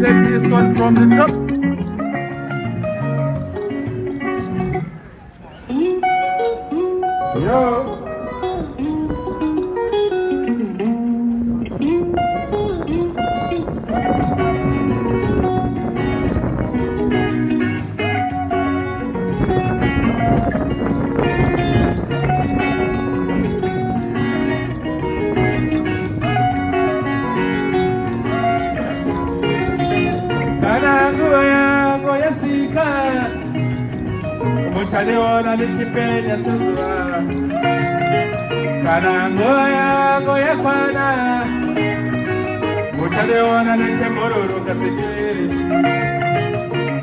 Take this one from the top. Yo. Muchaleona lichipenya suzua kana ngoya ngoya kwana muchaleona lichemororo kapechiri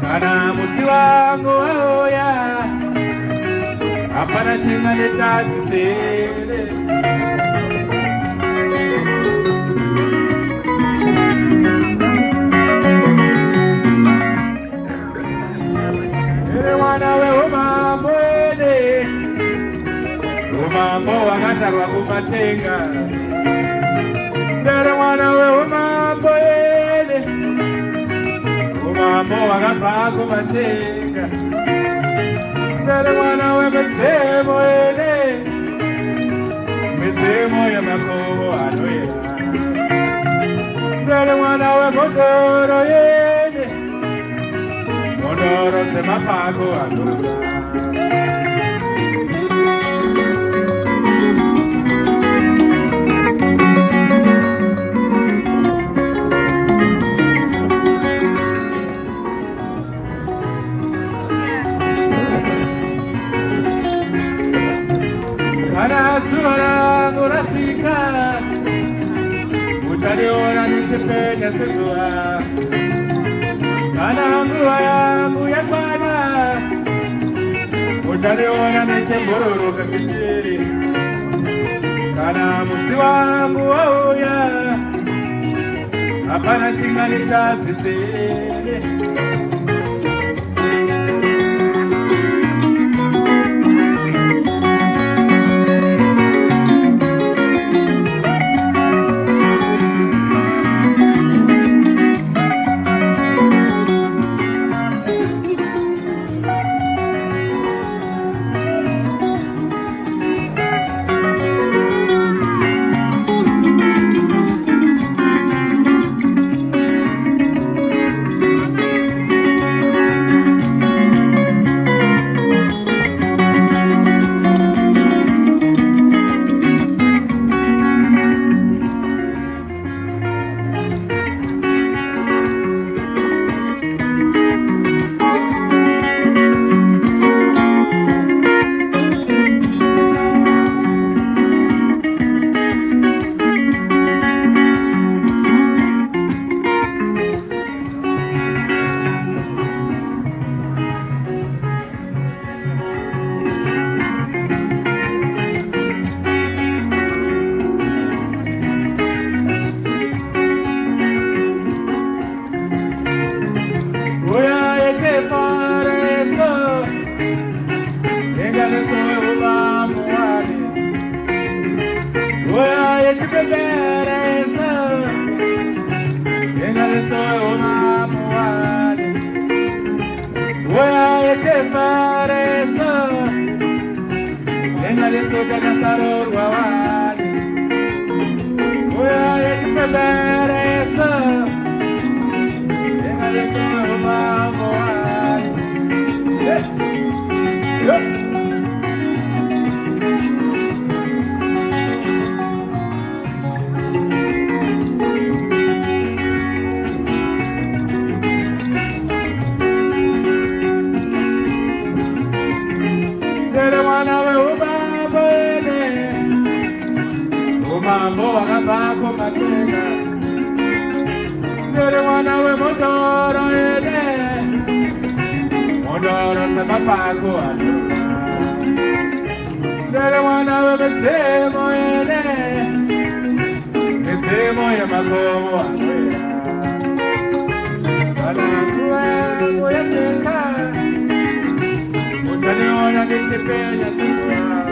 kana muti wangu waoya hapana chinga letazisere Mambo wakatarwa kumatenga Ndere mwana we umambo yele Umambo wakapaa kumatenga Ndere mwana we mezemo yele Mezemo ya makobo anoya Ndere mwana we mondoro yele Mondoro se mapako anoya Sura murasika Mutaliona nitepenya sezua Kana ngua yangu ya kwana Mutaliona nitembororo kakishiri Kana musi wangu wauya Hapana chinga nitazisere Mambo wakapako matena Ndere wana we mondoro ede Mondoro se mapako aluka Ndere wana we mezemo ede Mezemo ya makobo aluka Alakue moya teka Utaniona nitipenya sura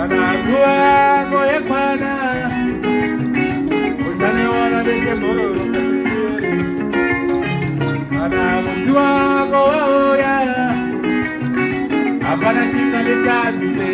Alakue wanashinda litazise.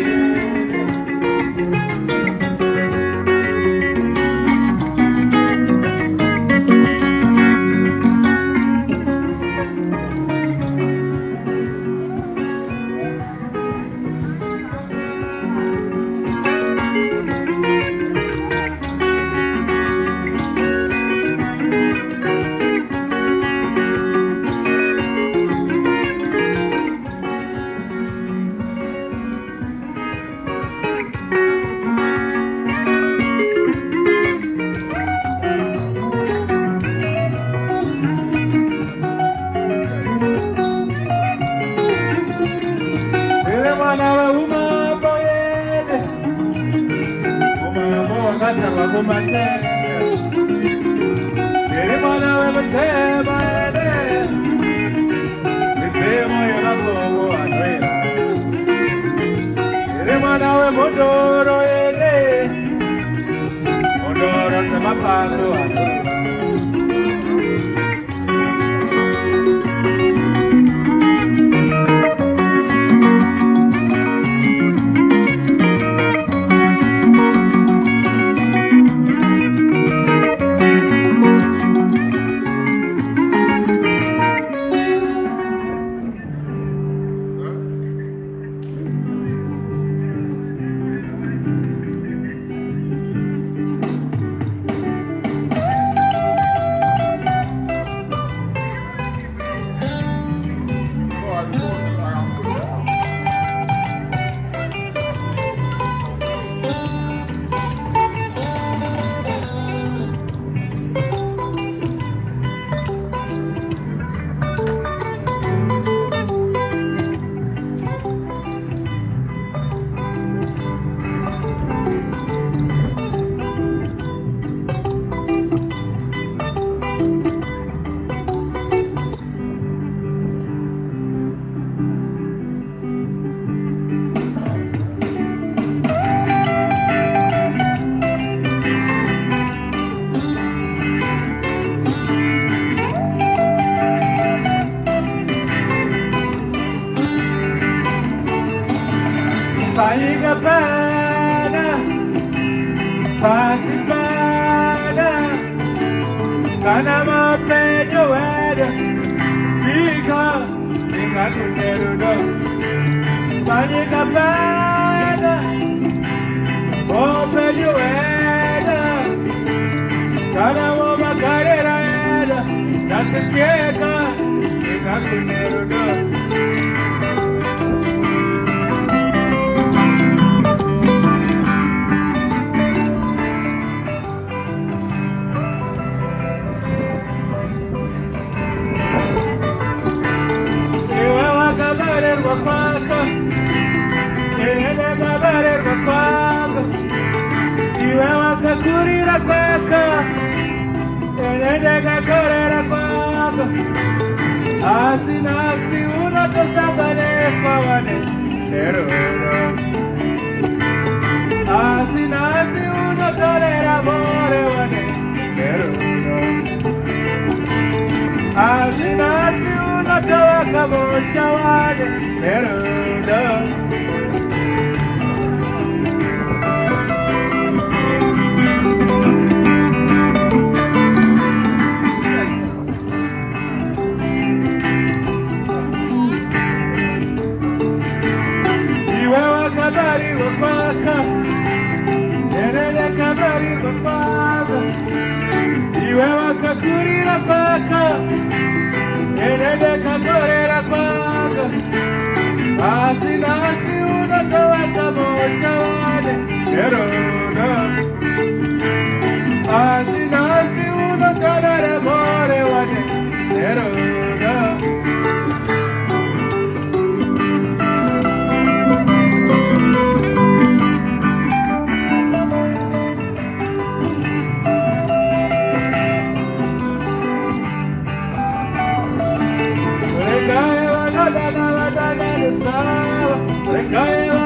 Rekaya,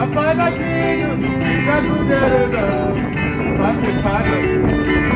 Apagatinho, fica com deredão, mas se paga.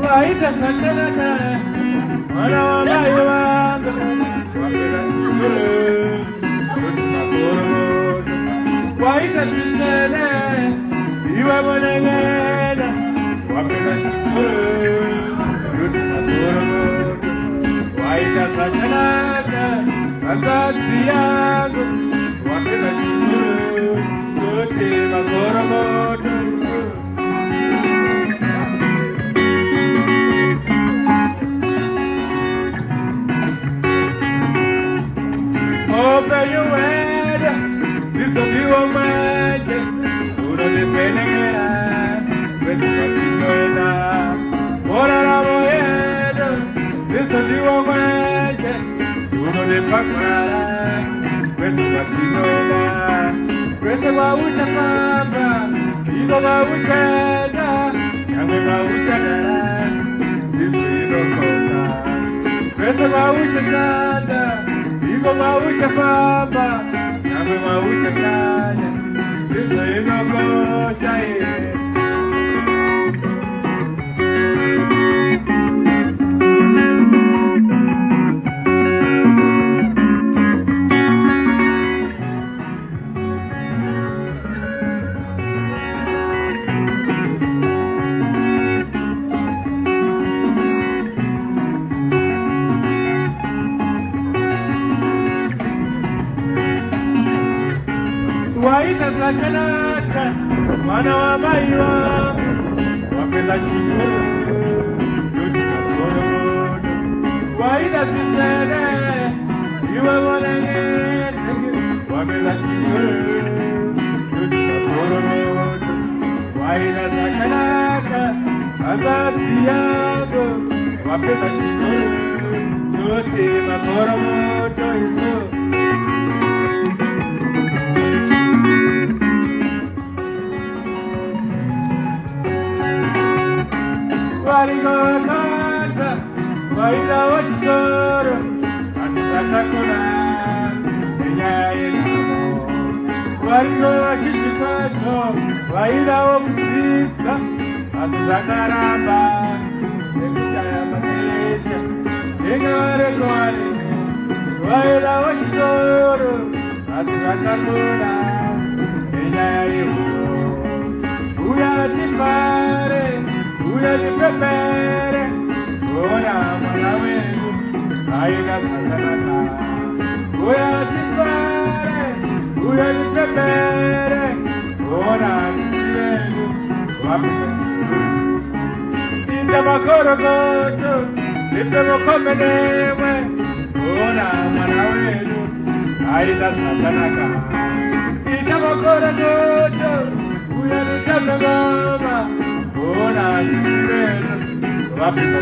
Waita sakanaka, wana wamai wangu, wapenda shukuru, tutuma kurumoto. Waita shukene, iwa mwenengena, wapenda shukuru, tutuma kurumoto. Waita sakanaka, wazazi yangu, wapenda shukuru, tutuma kurumoto. Open your head, this will be one magic. You don't depend on it, but you know that. What are our head, this will be one magic. You don't depend on it, but you know that. But you are with the mama, you go out with China, and we are with China. This will be no cause. But you are with China. Iko maucha baba, nami maucha kanya, Kristo inokosha ye. Waita sakanaka, wana wamai wangu, wapenda shukuru, tutuma kurumoto. Waita sisene, iwa mwenengene, wapenda shukuru, tutuma kurumoto. Waita sakanaka, wazazi yangu, wapenda shukuru, tutuma kurumoto. Warigo kanta, waida wachoro, anisatakuna, enya elamo. Warigo kishikacho, waida wakusisa, atusakaramba, ekutaya matesha, enya warekwani, waida wachoro, atusatakuna, enya elamo. Uya tipare, uya tipepere, ona mwana wengu, aina sakanaka. Uya tipare, uya tipepere, ona wengu, wapenda. Ita makorogoto, ita mokomenewe, ona mwana wengu, aina sakanaka. Ita makorogoto, uya tipepere, ona wengu, wapenda.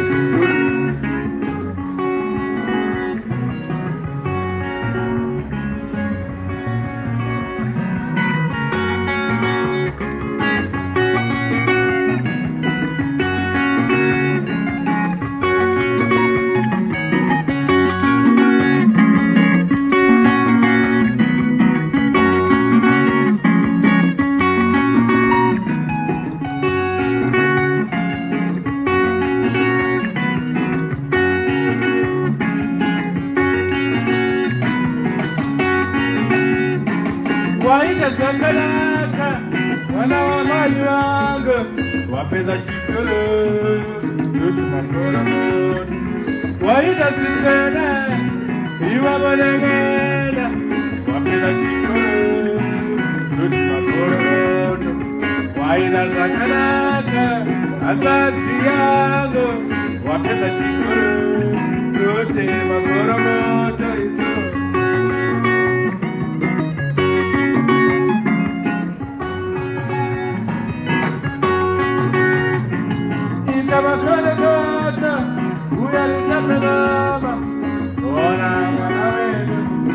Waita sakanaka, wana wamai wangu, wapenda shukuru, tutuma kurumoto. Waita sisene, iwa mwenengene, wapenda shukuru, tutuma kurumoto. Waita sakanaka, wazazi yangu, wapenda shukuru, tutuma kurumoto. Uya litapeloma, ona mwana wengu,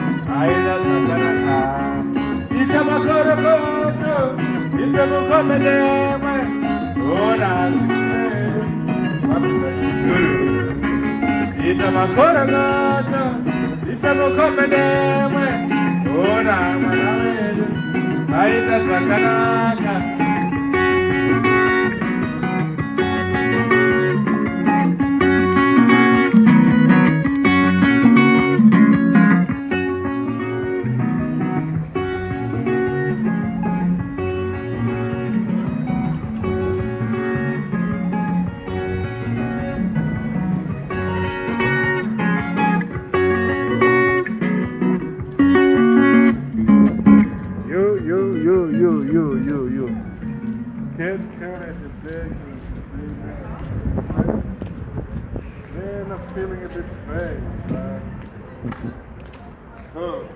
You. Kids count at the big. Man, I'm feeling a bit vague, man. Oh.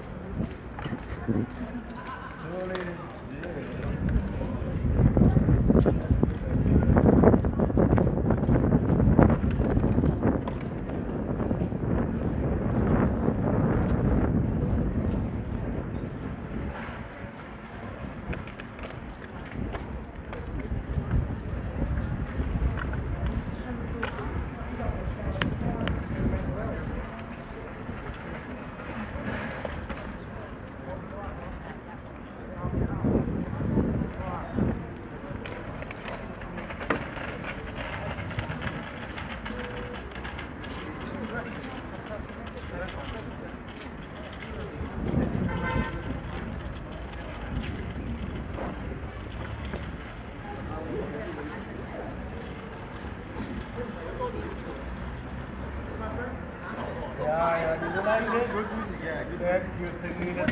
Did you like it? Good music, yeah. That you singing it.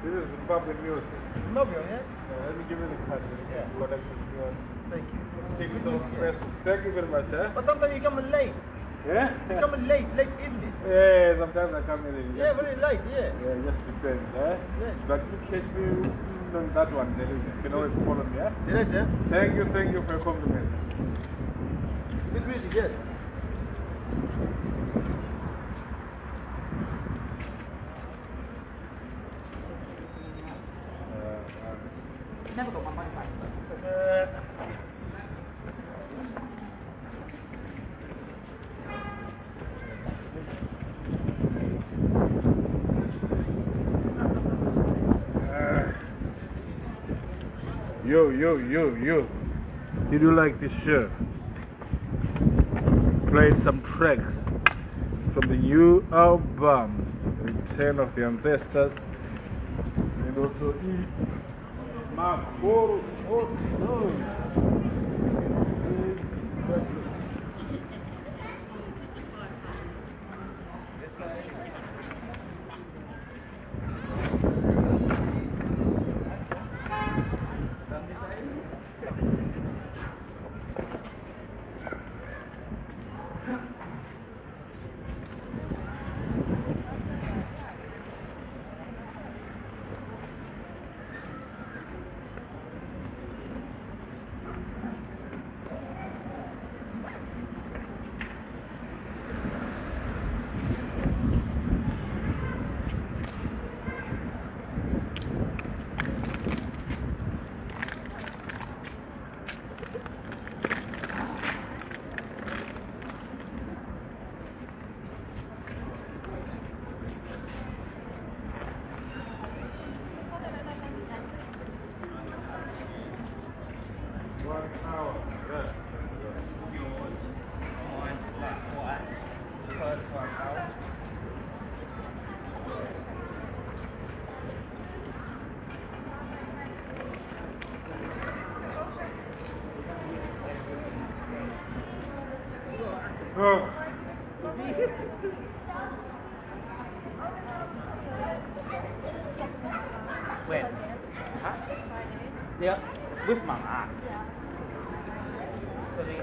This is Zimbabwean music. Zimbabwean, yeah? Let me give you the cut. Yeah. Thank you. Take it off first. Thank you very much, eh? But sometimes you come in late. Yeah? You come in late evening. Yeah, sometimes I come in. Yeah, very late, yeah. Yeah, just depends, eh? Yeah. But if you catch me on that one, then you can always follow me, eh? See that, yeah? Thank you for your compliment. Good music, yes. Never got my money back. Yo. Did you like this show? Played some tracks from the new album, Return of the Ancestors, and also Makoro. When? Huh? Yeah, with Mama. So they